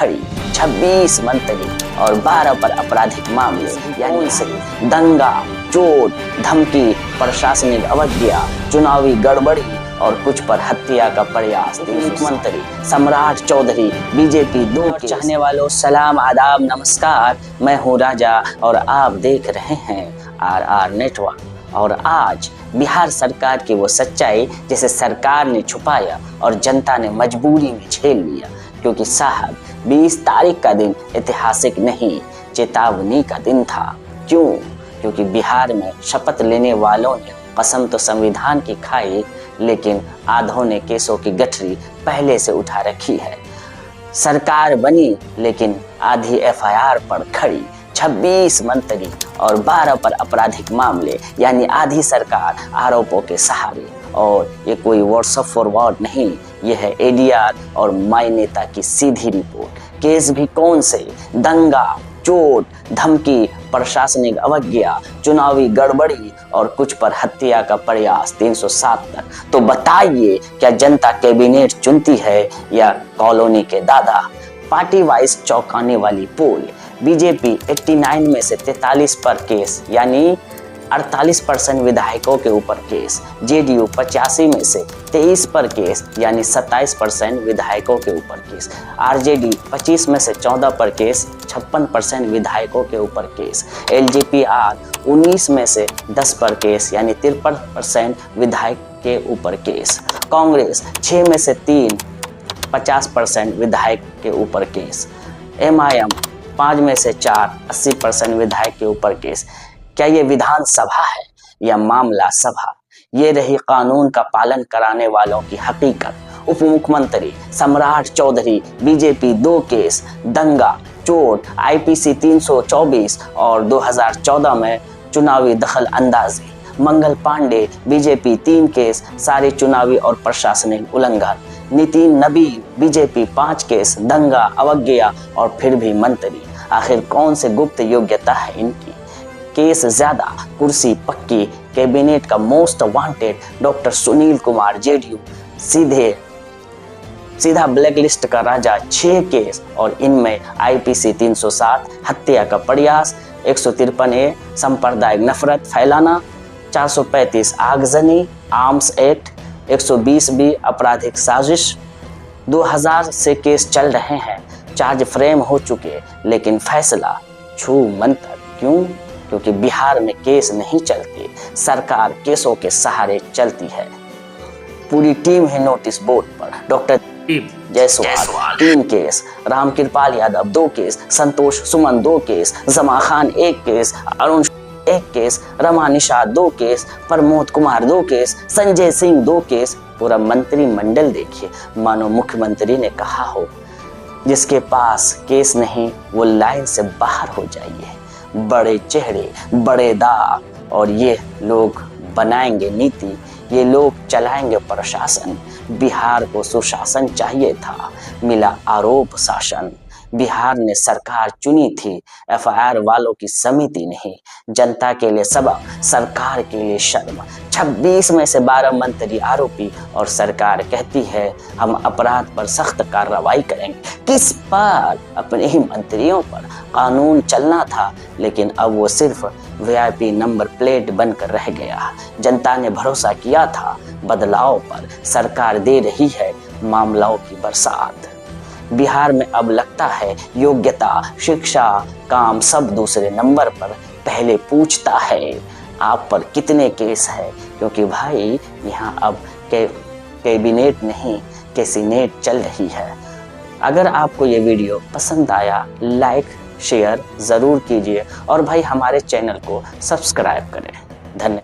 खड़ी। 26 मंत्री और 12 पर आपराधिक मामले, यानी से दंगा, चोट, धमकी, प्रशासनिक अवज्ञा, चुनावी गड़बड़ी और कुछ पर हत्या का प्रयास। मुख्यमंत्री सम्राट चौधरी बीजेपी 2 के चाहने वालों, सलाम, आदाब, नमस्कार। मैं हूं राजा और आप देख रहे हैं RR नेटवर्क। और आज बिहार सरकार की वो सच्चाई जिसे सरकार ने छुपाया और जनता ने मजबूरी में झेल लिया, क्योंकि साहब 20 तारीख का दिन ऐतिहासिक नहीं, चेतावनी का दिन था। क्यों? क्योंकि बिहार में शपथ लेने वालों ने कसम तो संविधान की खाई, लेकिन आधों ने केसों की गठरी पहले से उठा रखी है। सरकार बनी लेकिन आधी FIR पर खड़ी। 26 मंत्री और 12 पर आपराधिक मामले, यानी आधी सरकार आरोपों के सहारे। और ये कोई व्हाट्सएप फॉरवर्ड नहीं, ये है ADR और माय नेता की सीधी रिपोर्ट। केस भी कौन से? दंगा, चोट, धमकी, प्रशासनिक अवज्ञा, चुनावी गड़बड़ी और कुछ पर हत्या का प्रयास। 307 तक। तो बताइए, क्या जनता कैबिनेट चुनती है या कॉलोनी के दादा? पार्टी वाइज चौंकाने वाली पोल। बीजेपी 89 में से 43 पर केस, यानी 48% विधायकों के ऊपर केस। JDU 85 में से 23 पर केस, यानी 27% विधायकों के ऊपर केस। RJD 25 में से 14 पर केस, 56% विधायकों के ऊपर केस। LJPR 19 में से 10 पर केस, यानी 53% विधायक के ऊपर केस। कांग्रेस 6 में से 3, 50% विधायक के ऊपर केस। MIM 5 में से 4, 80% विधायक के ऊपर केस। क्या ये विधानसभा है या मामला सभा? ये रही कानून का पालन कराने वालों की हकीकत। उप मुख्यमंत्री सम्राट चौधरी बीजेपी 2 केस, दंगा, चोट, IPC 324 और 2014 में चुनावी दखल अंदाजी। मंगल पांडे बीजेपी 3 केस, सारे चुनावी और प्रशासनिक उल्लंघन। नितिन नबी बीजेपी 5 केस, दंगा, अवज्ञा और फिर भी मंत्री। आखिर कौन से गुप्त योग्यता है इनकी? केस ज्यादा, कुर्सी पक्की। कैबिनेट का most wanted doctor Sunil Kumar JDU सीधा ब्लैकलिस्ट का राजा। 6 केस और इनमें IPC 307 हत्या का प्रयास, 153A सांप्रदायिक नफरत फैलाना, 435 आगजनी आर्म्स एक्ट, 120B आपराधिक साजिश। 2000 से केस चल रहे हैं, चार्ज फ्रेम हो चुके, लेकिन फैसला छू मंतर। क्यों? क्योंकि बिहार में केस नहीं चलते, सरकार केसों के सहारे चलती है। पूरी टीम है नोटिस बोर्ड पर। Doctor Jaiswal 3 case, Ramkripal Yadav 2 case, Santosh Suman 2 case, Jama Khan 1 case, Arun 1 case, Rama Nishad 2 case, Pramod Kumar 2 case, Sanjay Singh 2 case. पूरा मंत्रिमंडल देखिए, मानो मुख्यमंत्री ने कहा हो, जिसके पास केस नहीं वो लाइन से बाहर हो जाइए। बड़े चेहरे, बड़े दाग, और ये लोग बनाएंगे नीति, ये लोग चलाएंगे प्रशासन। बिहार को सुशासन चाहिए था, मिला आरोप शासन। बिहार ने सरकार चुनी थी, FIR वालों की समिति नहीं। जनता के लिए सबक, सरकार के लिए शर्म। 26 में से 12 मंत्री आरोपी और सरकार कहती है हम अपराध पर सख्त कार्रवाई करेंगे। किस पर? अपने ही मंत्रियों पर। कानून चलना था, लेकिन अब वो सिर्फ VIP नंबर प्लेट बनकर रह गया। जनता ने भरोसा किया था बदलाव पर, सरकार दे रही है मामलों की बरसात। बिहार में अब लगता है योग्यता, शिक्षा, काम सब दूसरे नंबर पर, पहले पूछता है आप पर कितने केस है, क्योंकि भाई यहाँ अब कैबिनेट नहीं कैसिनेट चल रही है। अगर आपको ये वीडियो पसंद आया, लाइक शेयर ज़रूर कीजिए और भाई हमारे चैनल को सब्सक्राइब करें। धन्यवाद।